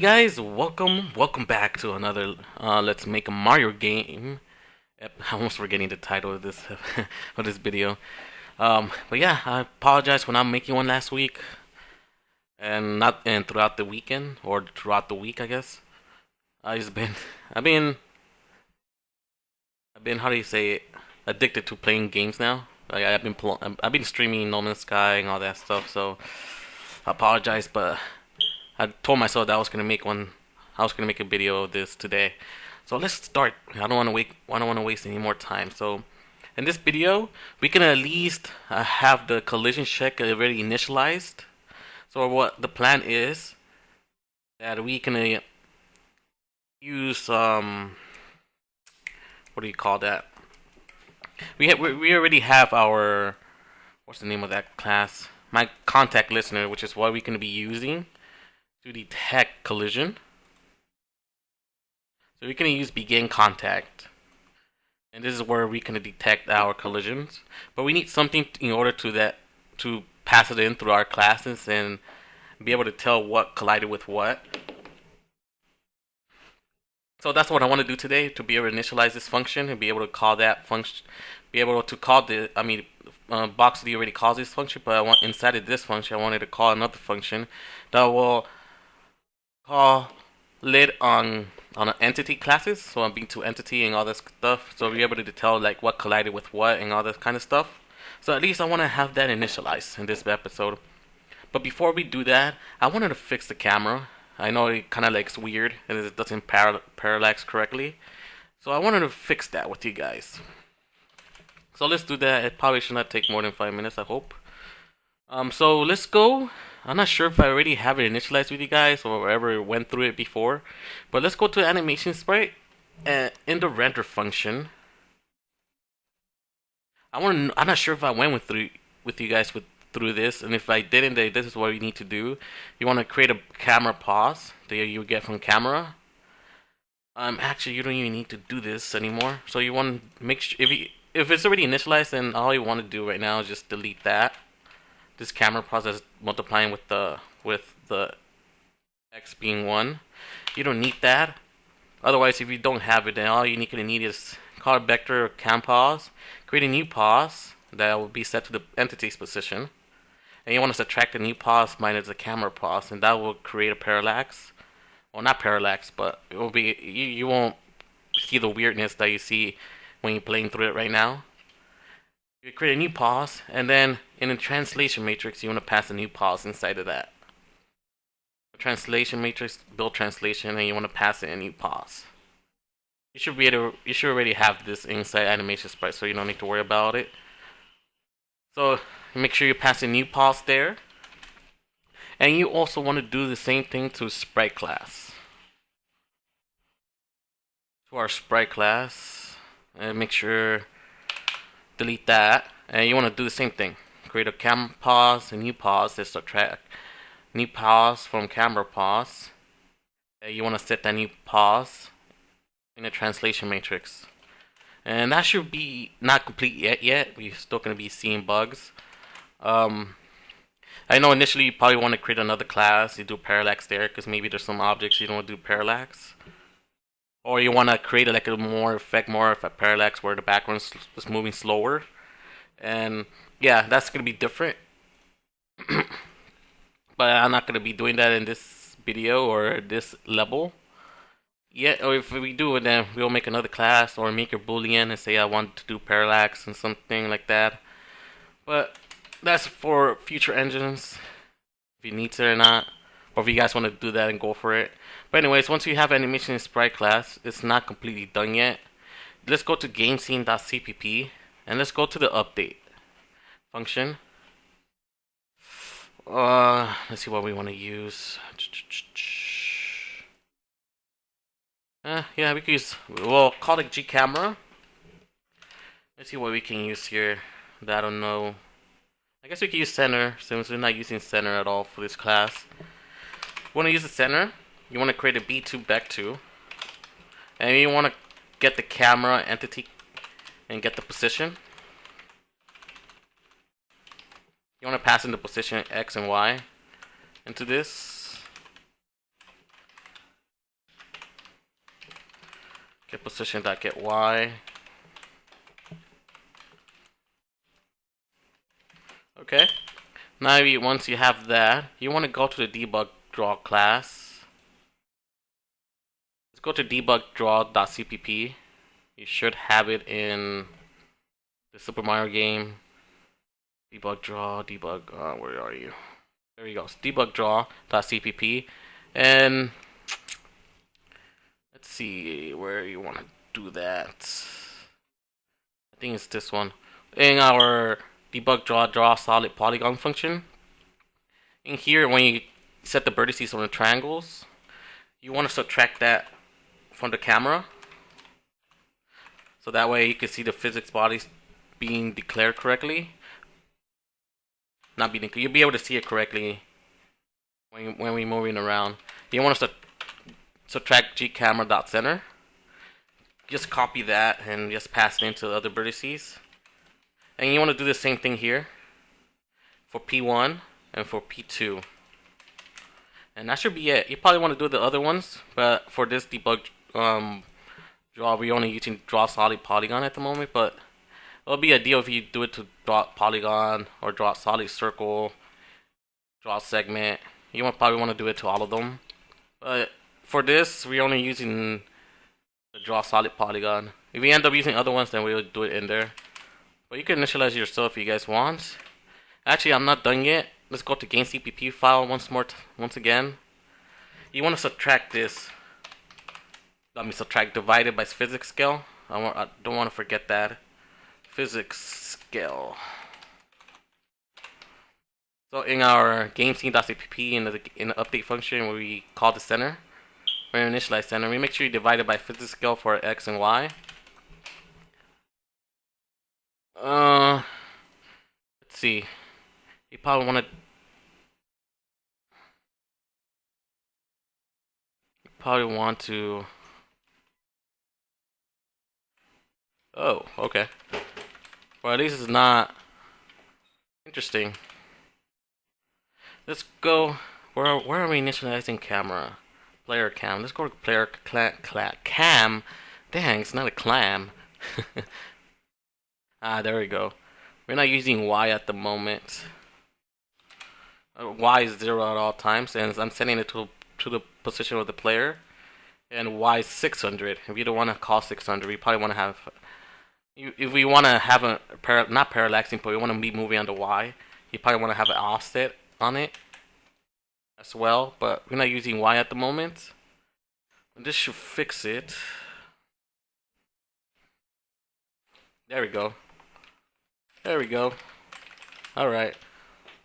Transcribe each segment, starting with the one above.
Guys, welcome back to another Let's Make a Mario game. I'm almost forgetting the title of this of this video. But yeah, I apologize for not making one last week and not and throughout the weekend or throughout the week, I guess. I just been I've been I've been how do you say it, addicted to playing games now. Like I've been streaming No Man's Sky and all that stuff. So I apologize, but I told myself that I was gonna make a video of this today. So let's start. I don't want to waste any more time. So in this video, we can at least have the collision check already initialized. So what the plan is that we can use what do you call that? We already have our what's the name of that class? My contact listener, which is what we're gonna be using to detect collision. So we're going to use begin contact. And this is where we can detect our collisions. But we need something in order to pass it in through our classes and be able to tell what collided with what. So that's what I want to do today, to be able to initialize this function and be able to call that function, be able to call Boxity already calls this function, but I want inside of this function I wanted to call another function that will call lid on an entity classes, so I'm being to entity and all this stuff, so we're able to tell like what collided with what and all this kind of stuff. So at least I want to have that initialized in this episode. But before we do that, I wanted to fix the camera. I know it kind of looks weird and it doesn't parallax correctly, so I wanted to fix that with you guys. So let's do that. It probably should not take more than 5 minutes, I hope. So let's go. I'm not sure if I already have it initialized with you guys or ever went through it before, but let's go to animation sprite and in the render function. I'm not sure if I went with you guys through this, and if I didn't, then this is what you need to do. You want to create a camera pause that you get from camera. Actually, you don't even need to do this anymore. So you want to make sure if it's already initialized, then all you want to do right now is just delete that. This camera process multiplying with the x being 1. You don't need that. Otherwise, if you don't have it, then all you need is call a vector cam pause, create a new pause that will be set to the entity's position, and you want to subtract the new pause minus the camera pause, and that will create a parallax. Well, not parallax, but it will be you won't see the weirdness that you see when you're playing through it right now. You create a new pause, and then in the translation matrix, you want to pass a new pause inside of that. The translation matrix, build translation, and you want to pass it a new pause. You should already have this inside animation sprite, so you don't need to worry about it. So make sure you pass a new pause there, and you also want to do the same thing to sprite class. To our sprite class, and make sure delete that, and you want to do the same thing. Create a camera pause, a new pause, and subtract new pause from camera pause. And you want to set that new pause in the translation matrix, and that should be not complete yet. We're still going to be seeing bugs. I know initially you probably want to create another class. You do parallax there because maybe there's some objects you don't want to do parallax. Or you want to create like a more of a parallax where the background is moving slower. And yeah, that's going to be different. But I'm not going to be doing that in this video or this level. Yeah, or if we do it, then we'll make another class or make a boolean and say I want to do parallax and something like that. But that's for future engines, if you need to or not. Or if you guys want to do that and go for it. But anyways, once you have animation sprite class, it's not completely done yet. Let's go to gamescene.cpp and let's go to the update function. Let's see what we want to use. Yeah, we can use. We'll call it gcamera. Let's see what we can use here. I don't know. I guess we can use center since we're not using center at all for this class. You want to use the center. You want to create a B2 Bec2, and you want to get the camera entity and get the position. You want to pass in the position X and Y into this. position.getY. Okay. Now, once you have that, you want to go to the debug draw class. Let's go to debug draw.cpp. You should have it in the Super Mario game. Debug draw, where are you? There you go. It's debug draw.cpp. And let's see where you want to do that. I think it's this one. In our debug draw solid polygon function. In here, when you set the vertices on the triangles, you want to subtract that from the camera. So that way you can see the physics bodies being declared correctly. Not being, you'll be able to see it correctly when we're moving around. You want to subtract gcamera.center. Just copy that and just pass it into the other vertices. And you want to do the same thing here for P1 and for P2. And that should be it. You probably want to do the other ones, but for this debug draw, we're only using draw solid polygon at the moment, but it'll be ideal if you do it to draw polygon or draw solid circle, draw segment. You probably want to do it to all of them. But for this, we're only using the draw solid polygon. If we end up using other ones, then we'll do it in there. But you can initialize yourself if you guys want. Actually, I'm not done yet. Let's go to game.cpp file once again. You want to subtract this. Let me subtract divided by physics scale. I don't want to forget that. Physics scale. So in our game.scene.cpp in the update function where we call the center, where we initialize center, we make sure you divide it by physics scale for x and y. Let's see. You probably want to. Oh, okay. Well, at least it's not interesting. Let's go. Where are we initializing camera? Player cam. Let's go to player cam. Dang, it's not a clam. There we go. We're not using Y at the moment. Y is 0 at all times, and I'm setting it to the position of the player. And Y is 600. If you don't want to call 600, we probably want to have. If we want to have not parallaxing, but we want to be moving on the Y, you probably want to have an offset on it as well. But we're not using Y at the moment. And this should fix it. There we go. There we go. Alright.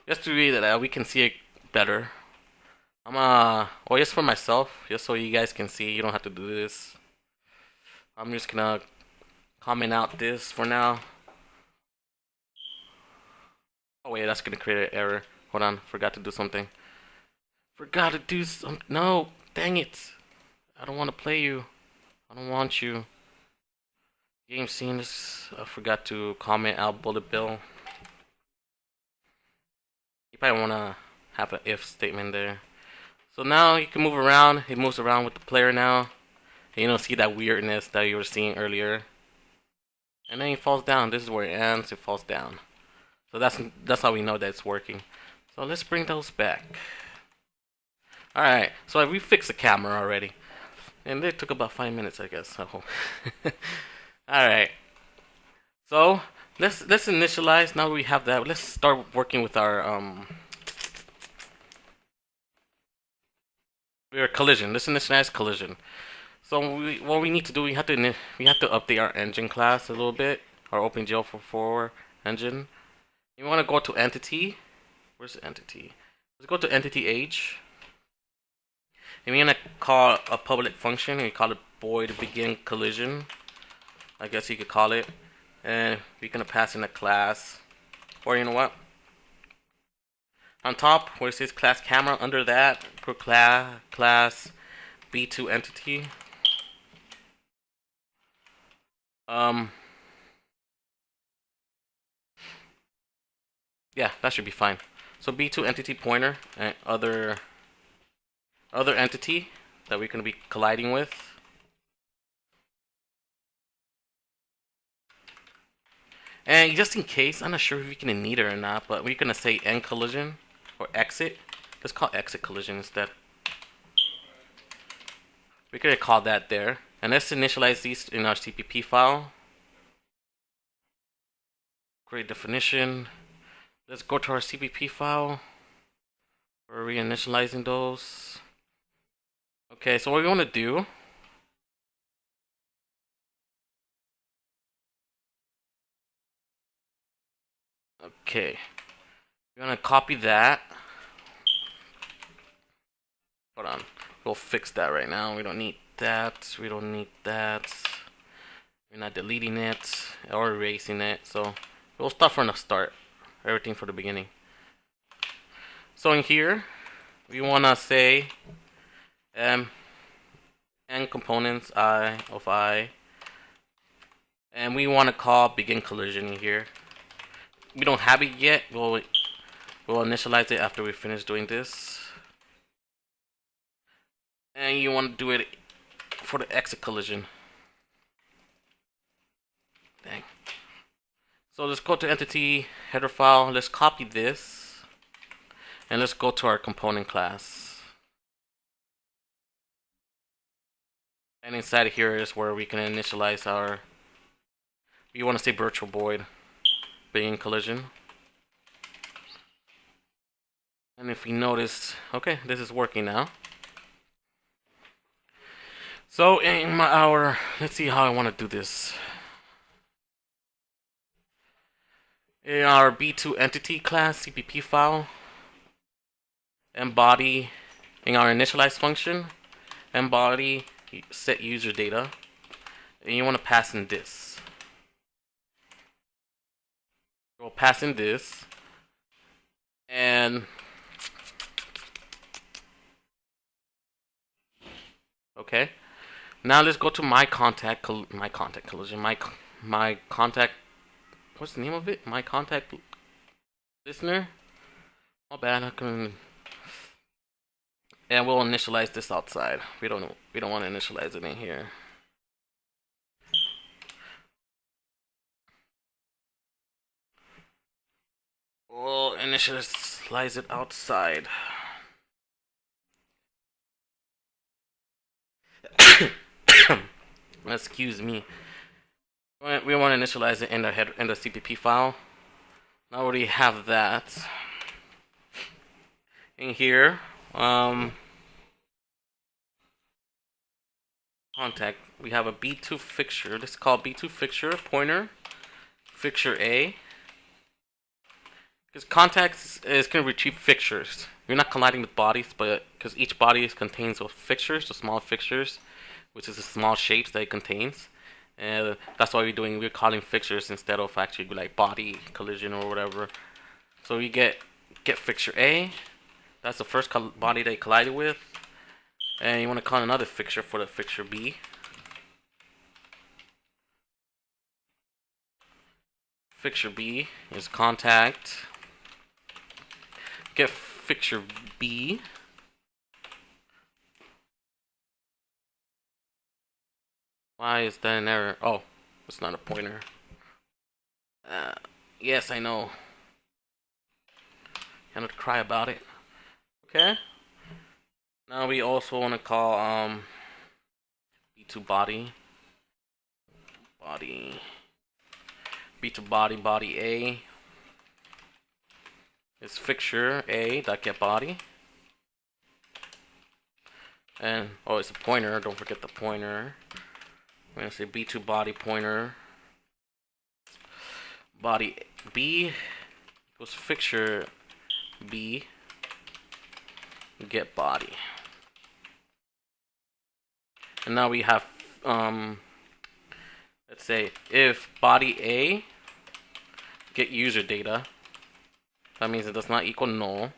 Just to read that we can see it better. Well, just for myself, just so you guys can see, you don't have to do this. I'm just gonna comment out this for now. Oh wait, that's gonna create an error. Hold on, forgot to do something. No, dang it. I don't want to play you. I don't want you. Game scenes, I forgot to comment out bullet bill. You probably want to have an if statement there. So now you can move around. It moves around with the player now. And you don't see that weirdness that you were seeing earlier. And then it falls down. This is where it ends. It falls down. So that's how we know that it's working. So let's bring those back. Alright, so we fixed the camera already. And it took about 5 minutes, I guess. Alright. So let's initialize. Now that we have that, let's start working with our collision. Let's initialize collision. So what we need to do, we have to update our engine class a little bit. Our OpenGL4 engine. You want to go to entity. Where's the entity? Let's go to entity H. And we're gonna call a public function. We call it void begin collision. I guess you could call it. And we're gonna pass in a class. Or you know what? On top where it says class camera, under that put class B2 entity. Yeah, that should be fine. So B2 entity pointer and other entity that we're gonna be colliding with. And just in case, I'm not sure if we can need it or not, but we're gonna say end collision or exit. Let's call exit collision instead. We're gonna call that there. And let's initialize these in our CPP file. Create definition. Let's go to our CPP file. We're reinitializing those. Okay, so what we want to do. Okay, we're gonna copy that. Hold on, we'll fix that right now. We don't need that. We don't need that. We're not deleting it or erasing it. So we'll start from the start. Everything for the beginning. So in here, we wanna say end components I of I, and we wanna call begin collision in here. We don't have it yet. We'll initialize it after we finish doing this. And you want to do it for the exit collision. Dang. So let's go to entity header file. Let's copy this. And let's go to our component class. And inside here is where we can initialize our, we want to say virtual void begin collision. And if we notice, okay, this is working now. So in our, let's see how I want to do this. In our B2 entity class CPP file, embody in our initialize function, embody set user data, and you want to pass in this. We'll pass in this, and okay. Now let's go to my contact collision. My contact. What's the name of it? My contact listener. Oh bad. I can. And we'll initialize this outside. We don't want to initialize it in here. We'll initialize it outside. Excuse me. We want to initialize it in the header in the CPP file. Now we have that in here. Contact. We have a B2 fixture. This is called B2 fixture pointer. Fixture A. Because contact is going to retrieve fixtures. You're not colliding with bodies, but because each body contains those fixtures, the small fixtures, which is the small shapes that it contains. And that's why we're calling fixtures instead of actually like body collision or whatever. So we get fixture A. That's the first body they collided with. And you want to call another fixture for the fixture B. Fixture B is contact. Get fixture B. Why is that an error? Oh, it's not a pointer. Yes, I know. I'm not cry about it. Okay. Now we also want to call B2 body. B2 body A. It's fixture A that get body. And oh, it's a pointer. Don't forget the pointer. We're gonna say B2 body pointer. Body B equals fixture B get body. And now we have let's say if body A get user data, that means it does not equal null.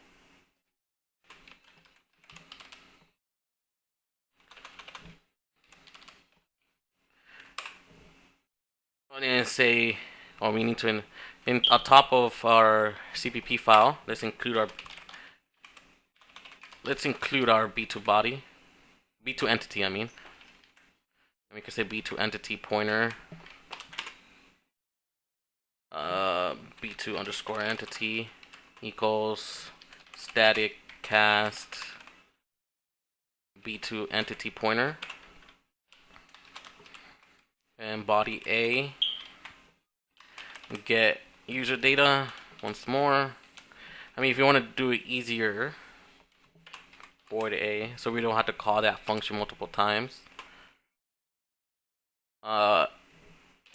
And say, or we need to in on top of our CPP file, let's include our B2 body, B2 entity. I mean, and we can say B2 entity pointer b2 underscore entity equals static cast b2 entity pointer, and body A get user data once more. I mean, if you want to do it easier, void A, so we don't have to call that function multiple times.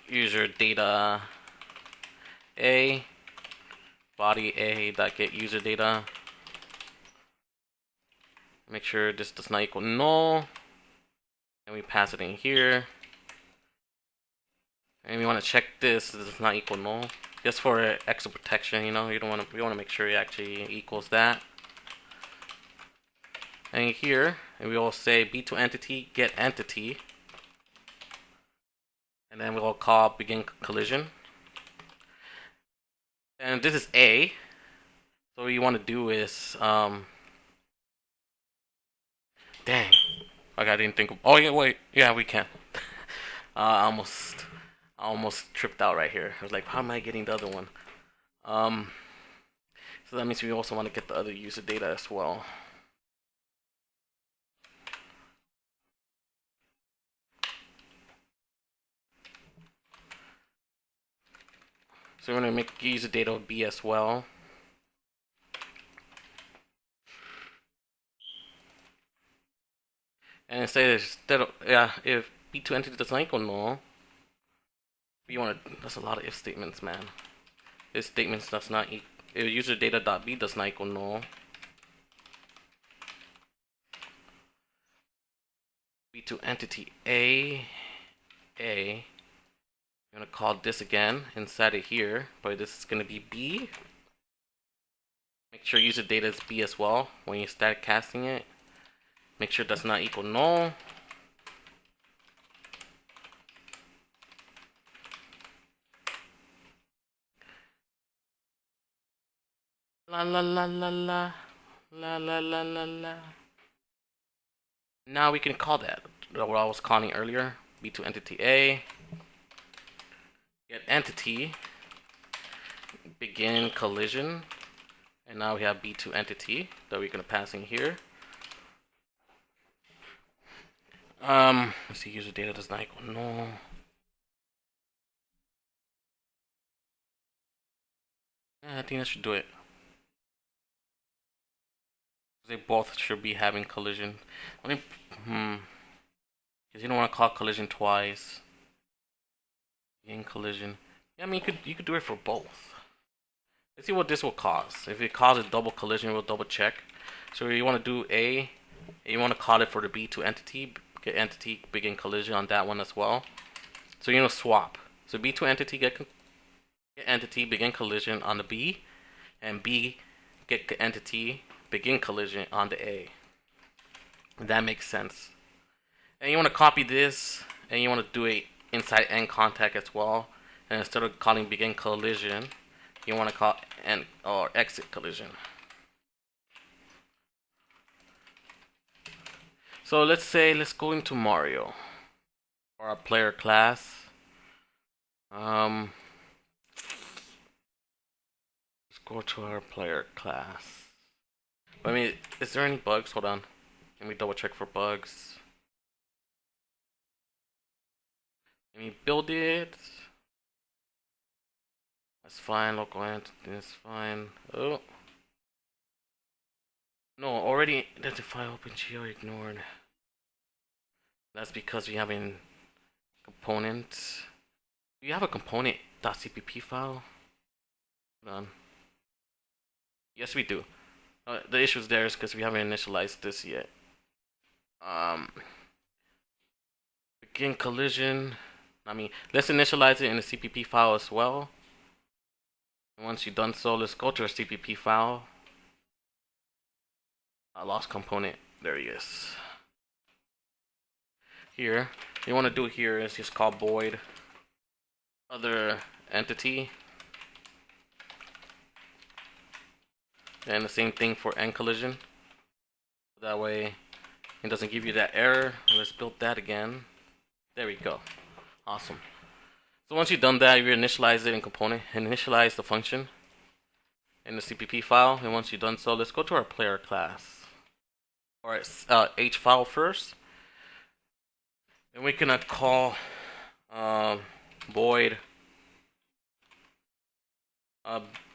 User data A, body A dot get user data. Make sure this does not equal null, and we pass it in here. And we want to check this does not equal null, just for extra protection. You know, you don't want to. We want to make sure it actually equals that. And here, and we will say b2 entity get entity, and then we'll call begin collision. And this is A. So what you want to do is dang. Okay, I didn't think of. Oh yeah, wait. Yeah, we can. I almost tripped out right here. I was like, how am I getting the other one? So that means we also want to get the other user data as well. So we're going to make user data B as well. And say instead of, if B2 entity does not equal null, we want to, that's a lot of if statements, man. If statements does not equal, if user data dot B does not equal null, B2 entity A, I'm going to call this again inside of here, but this is going to be B. Make sure user data is B as well when you start casting it. Make sure it does not equal null. La la la la la la la la la la. Now we can call that what I was calling earlier. B2 entity A. Get entity. Begin collision. And now we have B2 entity that we're gonna pass in here. Let's see, user data does not equal null. I think that should do it. They both should be having collision. Because you don't want to call collision twice. In collision. Yeah, I mean you could do it for both. Let's see what this will cause. If it causes double collision, we'll double check. So you want to do A, and you want to call it for the B2 entity, get entity begin collision on that one as well. So you're gonna swap. So B2 entity get entity begin collision on the B, and B get entity begin collision on the A. That makes sense. And you want to copy this, and you want to do it inside end contact as well. And instead of calling begin collision, you want to call end or exit collision. So let's go into Mario or our player class. Let's go to our player class. I mean, is there any bugs? Hold on. Let me double check for bugs. Let me build it. That's fine. Local entity is fine. Oh. No, already identify OpenGL ignored. That's because we have a component. Do you have a component.cpp file? Hold on. Yes, we do. The issue there is because we haven't initialized this yet. Begin collision. I mean, let's initialize it in the CPP file as well. And once you've done so, let's go to our CPP file. I lost component. There he is. Here, what you want to do here is just call void other entity. And the same thing for end collision. That way it doesn't give you that error. Let's build that again. There we go. Awesome. So once you've done that, you initialize it in component and initialize the function in the CPP file. And once you've done so, let's go to our player class or H file first, and we can call void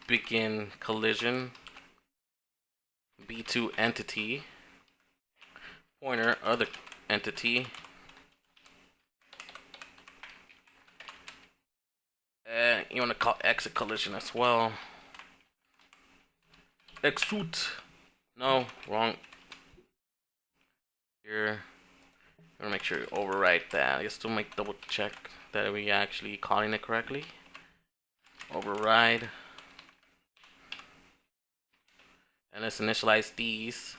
begin collision b2 entity pointer other entity, and you want to call exit collision as well. Exit. No, wrong. Here, I'm gonna make sure you overwrite that. Just to make double check that we actually calling it correctly. Override. And let's initialize these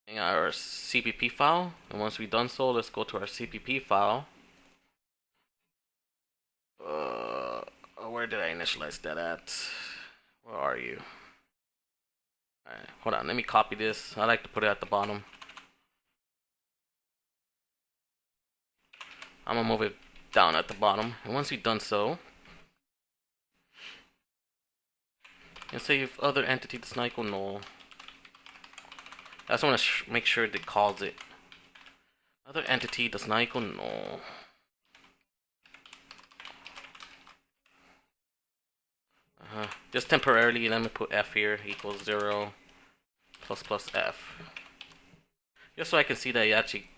in our CPP file. And once we've done so, let's go to our CPP file. Where did I initialize that at? Where are you? Alright, hold on. Let me copy this. I like to put it at the bottom. I'm gonna move it down at the bottom. And once we've done so, and say if other entity does not equal null. I just want to make sure that it calls it. Other entity does not equal null. Just temporarily, let me put f here equals 0 plus plus f. Just so I can see that it actually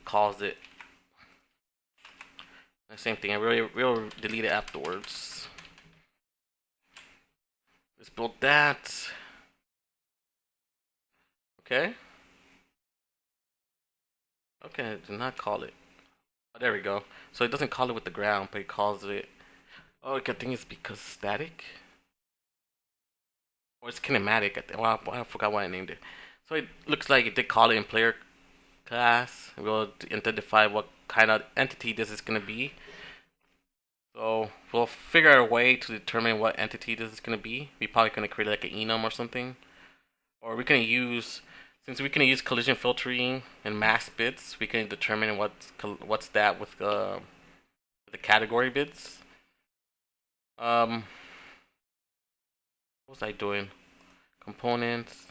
calls it. The same thing, we'll delete it afterwards. Let's build that. Okay. Okay, it did not call it. Oh, there we go. So it doesn't call it with the ground, but it calls it. Oh, I think it's because static. Or it's kinematic. Well, I forgot why I named it. So it looks like it did call it in player class. We'll identify what kind of entity this is going to be. So we'll figure out a way to determine what entity this is going to be. We're probably going to create like an enum or something. Or we can use, since we can use collision filtering and mask bits, we can determine what's that with the category bits. What was I doing? Components.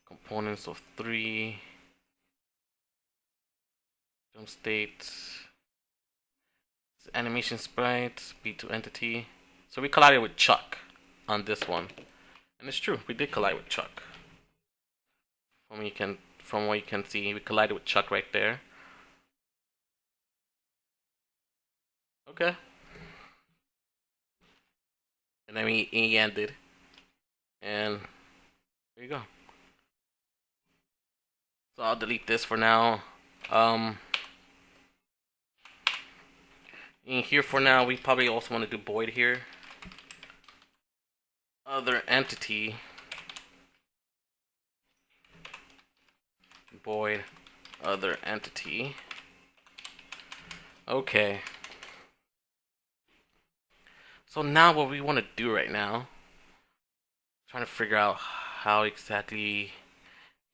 Components of 3. Jump state. Animation sprite. B2 entity. So we collided with Chuck on this one. And it's true, we did collide with Chuck. From what you can see, we collided with Chuck right there. Okay. And then we ended. And there you go. So I'll delete this for now. In here for now, we probably also want to do void here. Other entity. Void other entity. Okay. So now what we want to do right now, trying to figure out how exactly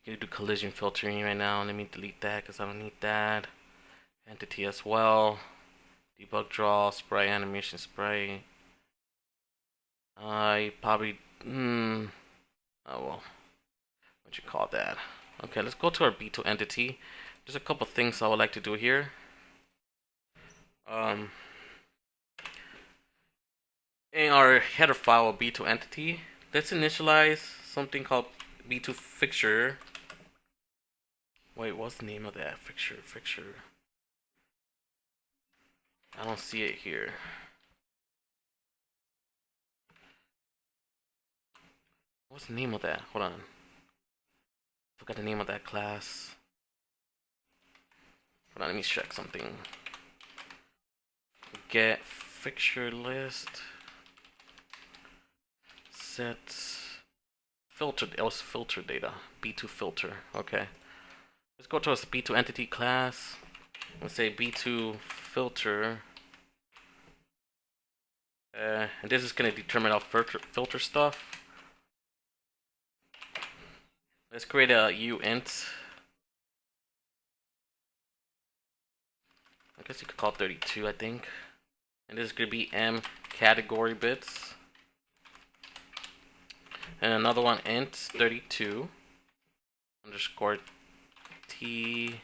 you can do collision filtering right now. Let me delete that because I don't need that. Entity as well. Debug draw, spray, animation spray. I probably, oh well, what you call that? Okay, let's go to our B2 entity. There's a couple things I would like to do here. In our header file of B2 entity, let's initialize something called B2 fixture. Wait, what's the name of that fixture? I don't see it here. What's the name of that? Hold on. Forgot the name of that class. Hold on, let me check something. Get fixture list. Set filtered. It was filter data. B2 filter. Okay. Let's go to our B2 entity class. Let's say B2 filter. And this is going to determine our filter stuff. Let's create a uint. guess you could call it 32, I think. And this is going to be M category bits. And another one, int 32 underscore T.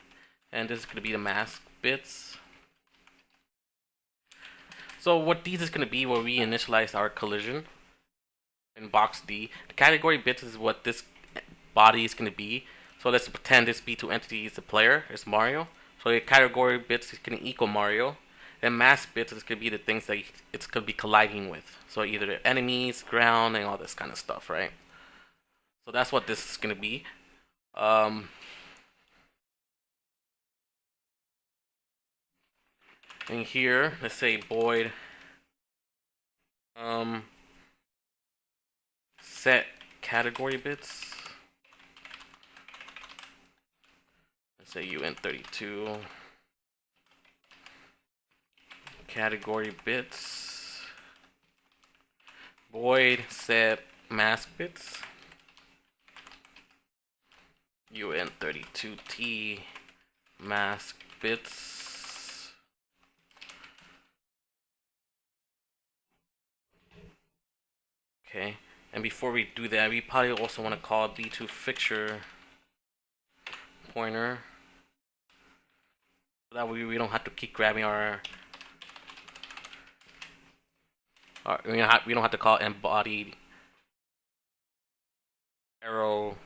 And this is going to be the mask bits. So what these is going to be where we initialize our collision in box D. The category bits is what this body is going to be. So let's pretend this B2 entity is the player, it's Mario. So the category bits is going to equal Mario. And mask bits is going to be the things that it's going to be colliding with. So either the enemies, ground, and all this kind of stuff, right? So that's what this is going to be. In here, let's say void set category bits. Let's say uint32 category bits void set mask bits uint32t mask bits. Okay, and before we do that, we probably also want to call B2 fixture pointer. So that way we don't have to keep grabbing we don't have to call embodied arrow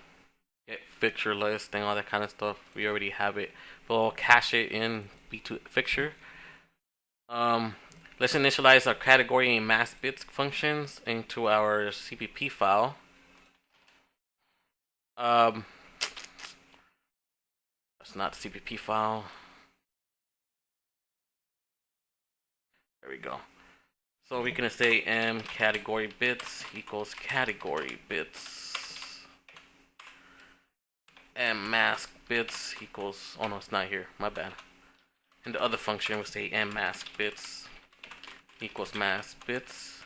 get fixture list and all that kind of stuff. We already have it. We'll cache it in B2 fixture. Let's initialize our category and mask bits functions into our CPP file. That's not CPP file. There we go. So we're gonna say m category bits equals category bits. M mask bits equals, oh no, it's not here, my bad. And the other function will say m mask bits equals mask bits.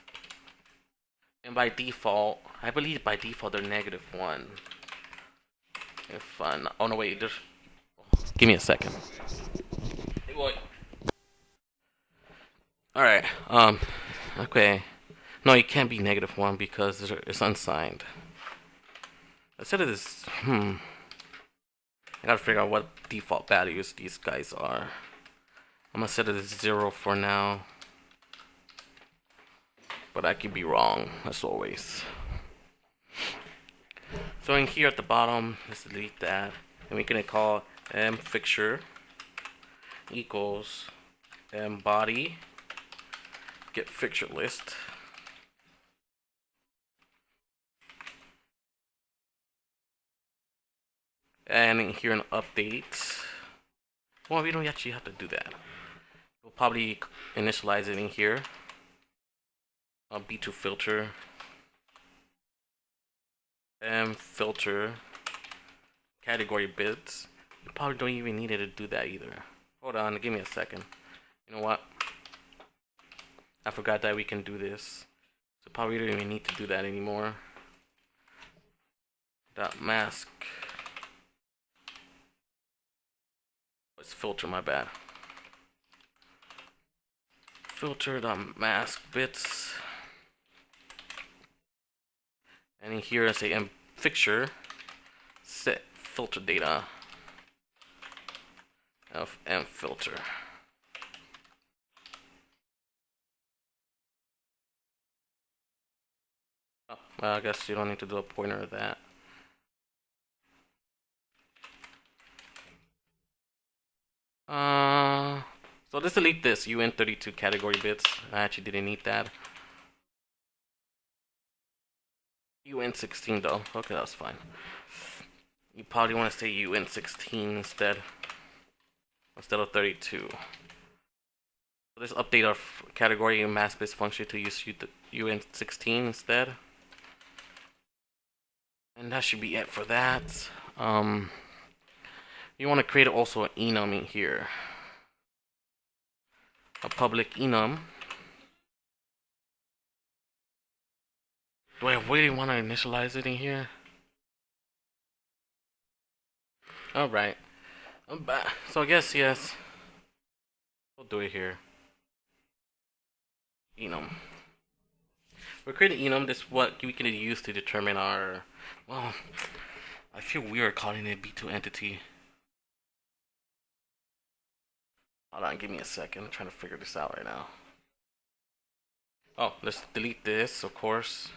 And by default, I believe by default they're -1. If oh no wait, there's, give me a second. Hey boy. Alright, okay. No, it can't be -1 because it's unsigned. I said it is, I gotta figure out what default values these guys are. I'm gonna set it as 0 for now. But I could be wrong, as always. So in here at the bottom, let's delete that. And we're gonna call m fixture equals m body get fixture list. And in here an update. Well, we don't actually have to do that. We'll probably initialize it in here. B2 filter m filter category bits. You probably don't even need it to do that either. Hold on, give me a second. You know what? I forgot that we can do this. So probably don't even need to do that anymore. Dot mask. Let's filter, my bad. Filter dot mask bits. And in here I say m fixture set filter data of m filter. Oh, well, I guess you don't need to do a pointer of that. So let's delete this uint32 category bits. I actually didn't need that. uint16 though. Okay, that's fine. You probably want to say uint16 instead of 32. So let's update our category and mask bits function to use uint16 instead. And that should be it for that. You want to create also an enum in here. A public enum. Do I really want to initialize it in here? Alright. I'm back. So I guess yes. We'll do it here. Enum. We're creating enum. This is what we can use to determine our. Well, I feel weird calling it B2 entity. Hold on, give me a second. I'm trying to figure this out right now. Oh, let's delete this, of course.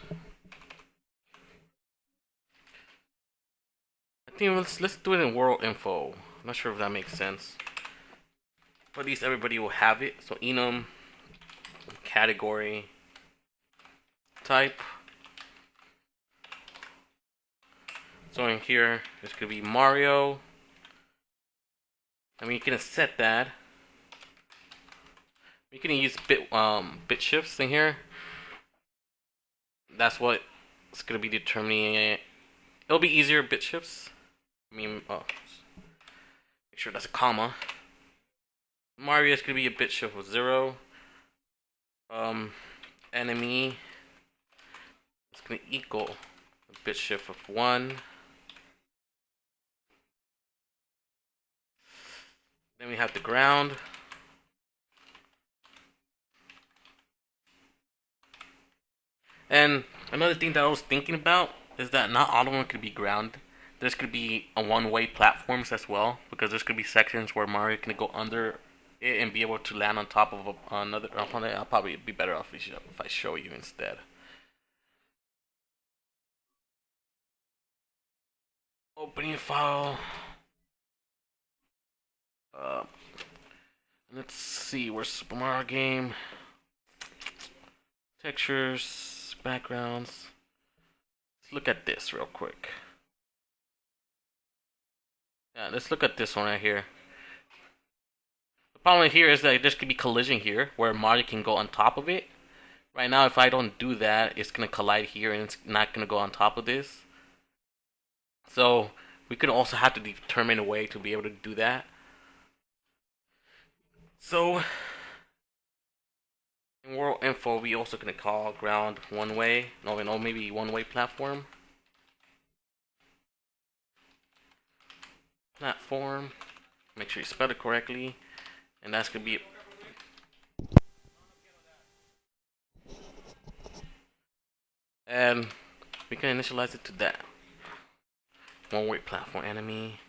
I think let's do it in world info. I'm not sure if that makes sense. But at least everybody will have it. So enum, category, type. So in here, it's gonna be Mario. I mean, you can set that. You can use bit shifts in here. That's what it's gonna be determining it. It'll be easier bit shifts. I mean, oh, make sure that's a comma. Mario is gonna be a bit shift of 0. Enemy is gonna equal a bit shift of 1. Then we have the ground. And another thing that I was thinking about is that not all of them could be ground. There's gonna be a one-way platforms as well, because there's gonna be sections where Mario can go under it and be able to land on top of another opponent. I'll probably be better off if I show you instead. Opening file. Let's see, where's Super Mario game? Textures, backgrounds. Let's look at this real quick. Yeah, let's look at this one right here. The problem here is that there's gonna be collision here, where Mario can go on top of it. Right now, if I don't do that, it's gonna collide here and it's not gonna go on top of this. So we could also have to determine a way to be able to do that. So in world info, we also gonna call ground one way. No, maybe one way platform. Platform. Make sure you spell it correctly, and that's gonna be. And we can initialize it to that. One way platform enemy.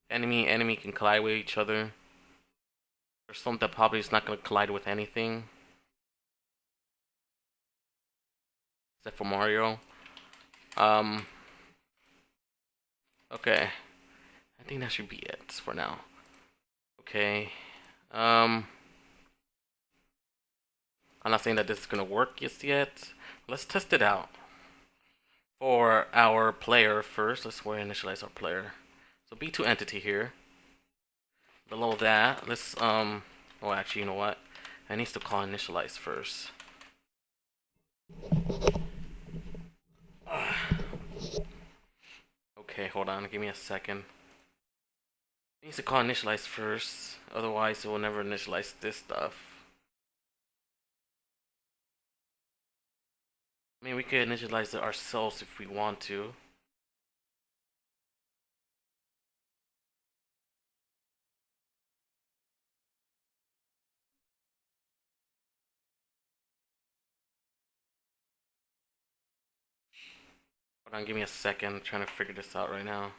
Enemy can collide with each other. There's some that probably is not going to collide with anything. Except for Mario. Okay. I think that should be it for now. Okay. I'm not saying that this is going to work just yet. Let's test it out. For our player first, let's initialize our player. So B2 entity here. Below that, let's oh, actually, you know what? I need to call initialize first. Okay, hold on, give me a second. It needs to call initialize first, otherwise it will never initialize this stuff. I mean, we could initialize it ourselves if we want to. Hold on, give me a second. I'm trying to figure this out right now.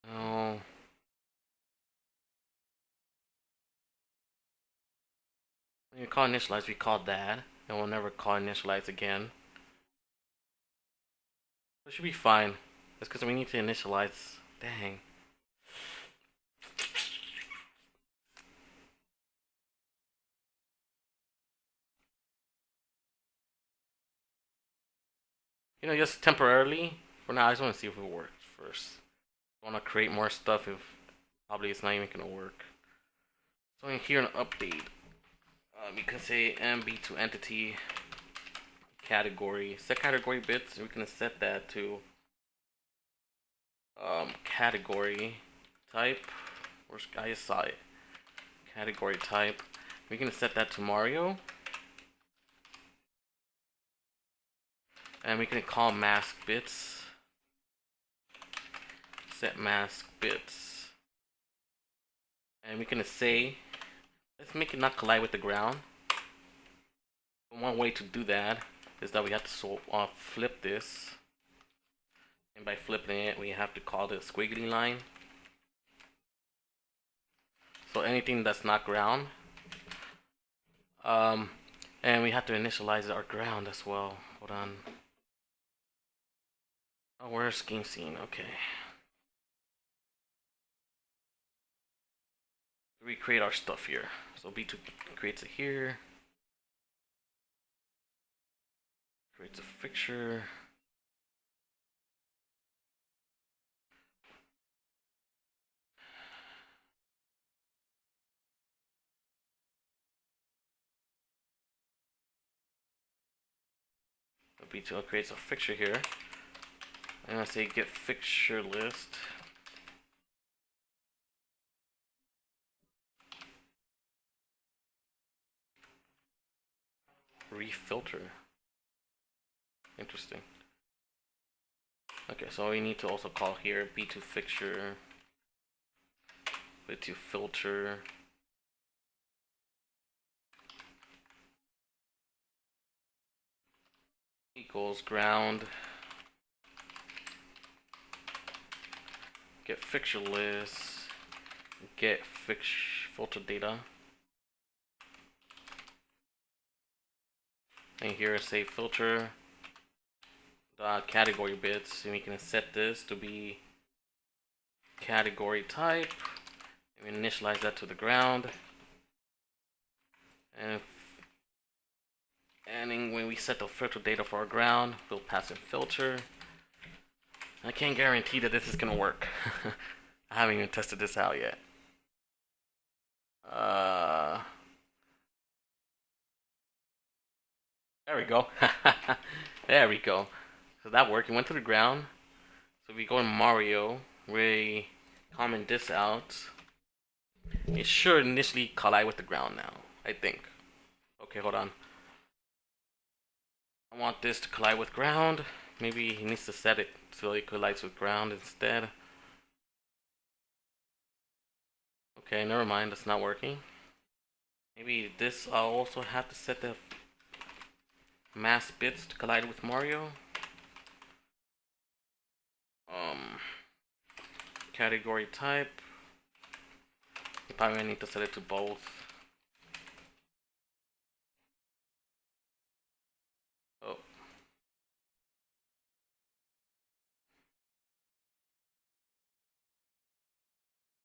No. When you call initialize, we called that, and we'll never call initialize again. It should be fine. That's because we need to initialize. Dang. You know, just temporarily. For now, I just want to see if it works first. I want to create more stuff if probably it's not even going to work. So in here, an update. You can say MB2 entity category. Set category bits. We can set that to category type. I just saw it. Category type. We can set that to Mario. And we can call mask bits. Set mask bits. And we can say, let's make it not collide with the ground. One way to do that is that we have to flip this. And by flipping it, we have to call the squiggly line. So anything that's not ground. And we have to initialize our ground as well. Hold on. Oh, where's scheme scene? Okay. Recreate our stuff here. So B2 creates it here. Creates a fixture. B2 creates a fixture here. And I say get fixture list. Refilter. Interesting. Okay, so we need to also call here B2 fixture, B2 filter. Equals ground. Get fixture list. Get filter data. And here say filter category bits, and we can set this to be category type. And we initialize that to the ground. And when we set the filter data for our ground, we'll pass in filter. I can't guarantee that this is gonna work. I haven't even tested this out yet. There we go. There we go. So that worked. It went to the ground. So if we go in Mario, we comment this out. It should initially collide with the ground now, I think. Okay, hold on. I want this to collide with ground. Maybe he needs to set it so it collides with ground instead. Okay, never mind. That's not working. Maybe this I'll also have to set the mask bits to collide with Mario. Category type. You probably need to set it to both. Oh.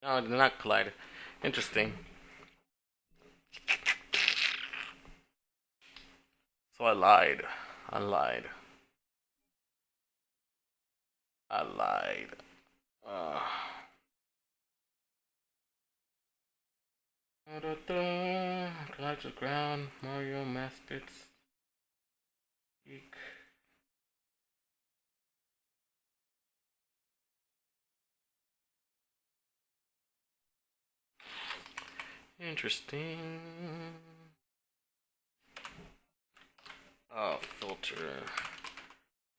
No, it did not collide. Interesting. So I lied. I lied. I lied. Collide to ground. Mario mask bits. Eek. Interesting. Filter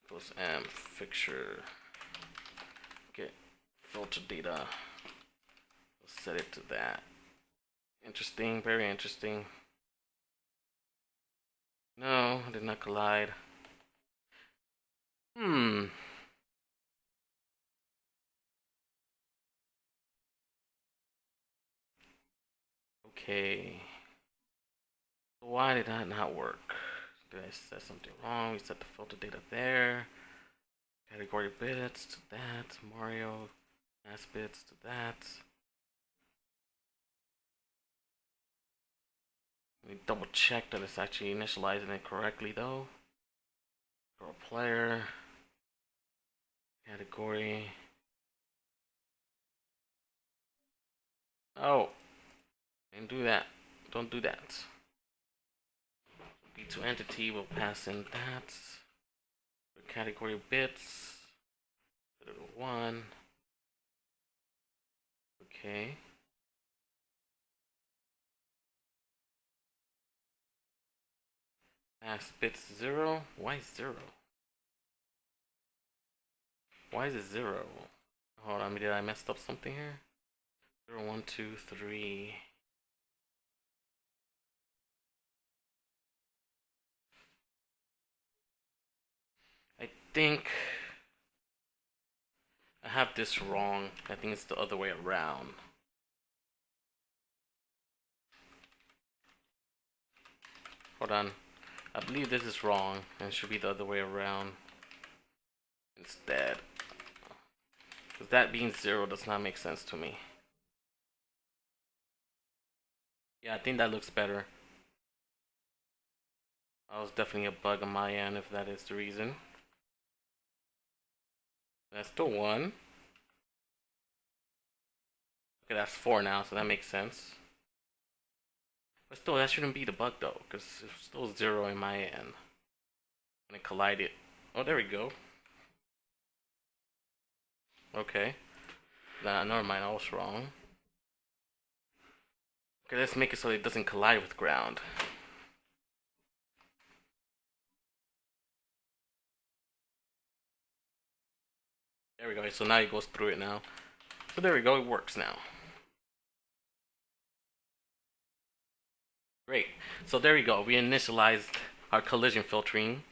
equals M fixture. Get filter data. We'll set it to that. Interesting, very interesting. No, I did not collide. Okay. Why did that not work? Did I set something wrong? We set the filter data there. Category bits to that. Mario mask bits to that. Let me double check that it's actually initializing it correctly though. For a player. Category. Oh. Didn't do that. Don't do that. B2 entity will pass in that. For category bits. 1. Okay. Mask bits 0. Why 0? Why is it 0? Hold on, did I messed up something here? 0, 1, 2, 3. I think I have this wrong. I think it's the other way around. Hold on. I believe this is wrong, and it should be the other way around instead. Because that being 0 does not make sense to me. Yeah, I think that looks better. That was definitely a bug on my end if that is the reason. That's still 1. Okay, that's 4 now, so that makes sense. But still, that shouldn't be the bug though, because it's still 0 in my end. When it collided. Oh, there we go. Okay. Nah, never mind, I was wrong. Okay, let's make it so it doesn't collide with ground. There we go, so now it goes through it now. So there we go, it works now. Great. So there we go. We initialized our collision filtering.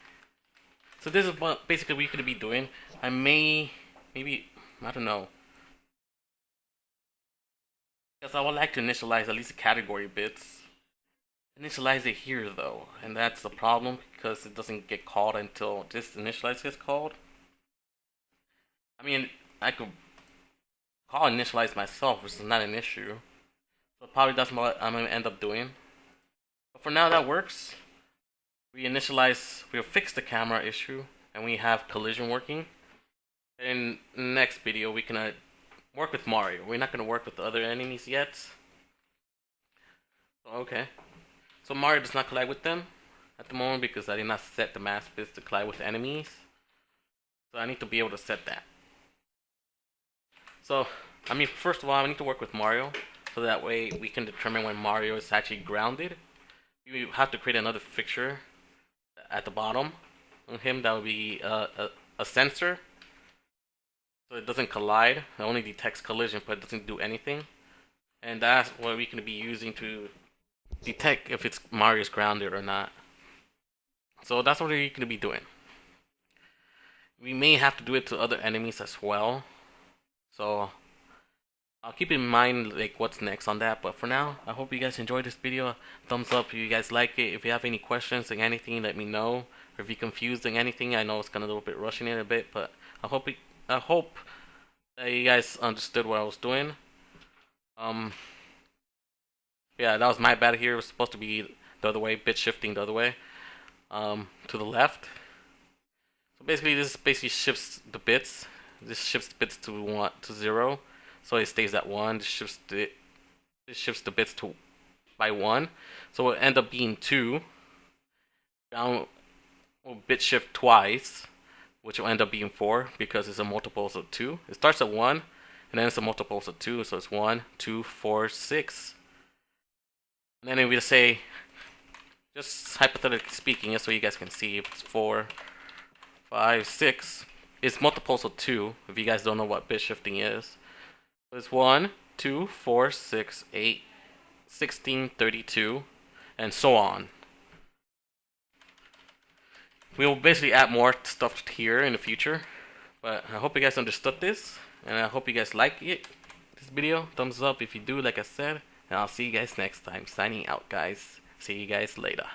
So this is what basically we could be doing. I don't know. Because I would like to initialize at least the category bits. Initialize it here though, and that's the problem because it doesn't get called until this initialize gets called. I mean, I could call initialize myself, which is not an issue. So probably that's what I'm gonna end up doing. But for now, that works. We'll fix the camera issue, and we have collision working. In the next video, we can work with Mario. We're not going to work with the other enemies yet. Okay. So Mario does not collide with them at the moment because I did not set the mass bits to collide with enemies. So I need to be able to set that. So, I mean, first of all, I need to work with Mario. So that way we can determine when Mario is actually grounded. You have to create another fixture at the bottom on him. That would be a sensor. So it doesn't collide. It only detects collision, but it doesn't do anything. And that's what we can be using to detect if it's Mario's grounded or not. So that's what we're going to be doing. We may have to do it to other enemies as well. So I'll keep in mind like what's next on that. But for now, I hope you guys enjoyed this video. Thumbs up if you guys like it. If you have any questions or anything, let me know. Or if you're confused or anything, I know it's kind of a little bit rushing it a bit, but I hope that you guys understood what I was doing. Yeah, that was my bad here. It was supposed to be the other way, bit shifting the other way, to the left. So basically, this basically shifts the bits. This shifts bits to 0, so it stays at 1. This shifts the bits to by 1, so it'll end up being 2. Down, will bit shift twice, which will end up being 4 because it's a multiples of 2. It starts at 1, and then it's a multiples of 2, so it's 1, 2, 4, 6. And then if we say, just hypothetically speaking, just so you guys can see, if it's 4, 5, 6, it's multiples of 2, if you guys don't know what bit shifting is. So it's 1, 2, 4, 6, 8, 16, 32, and so on. We will basically add more stuff here in the future, but I hope you guys understood this, and I hope you guys like it. This video, thumbs up if you do, like I said, and I'll see you guys next time. Signing out, guys. See you guys later.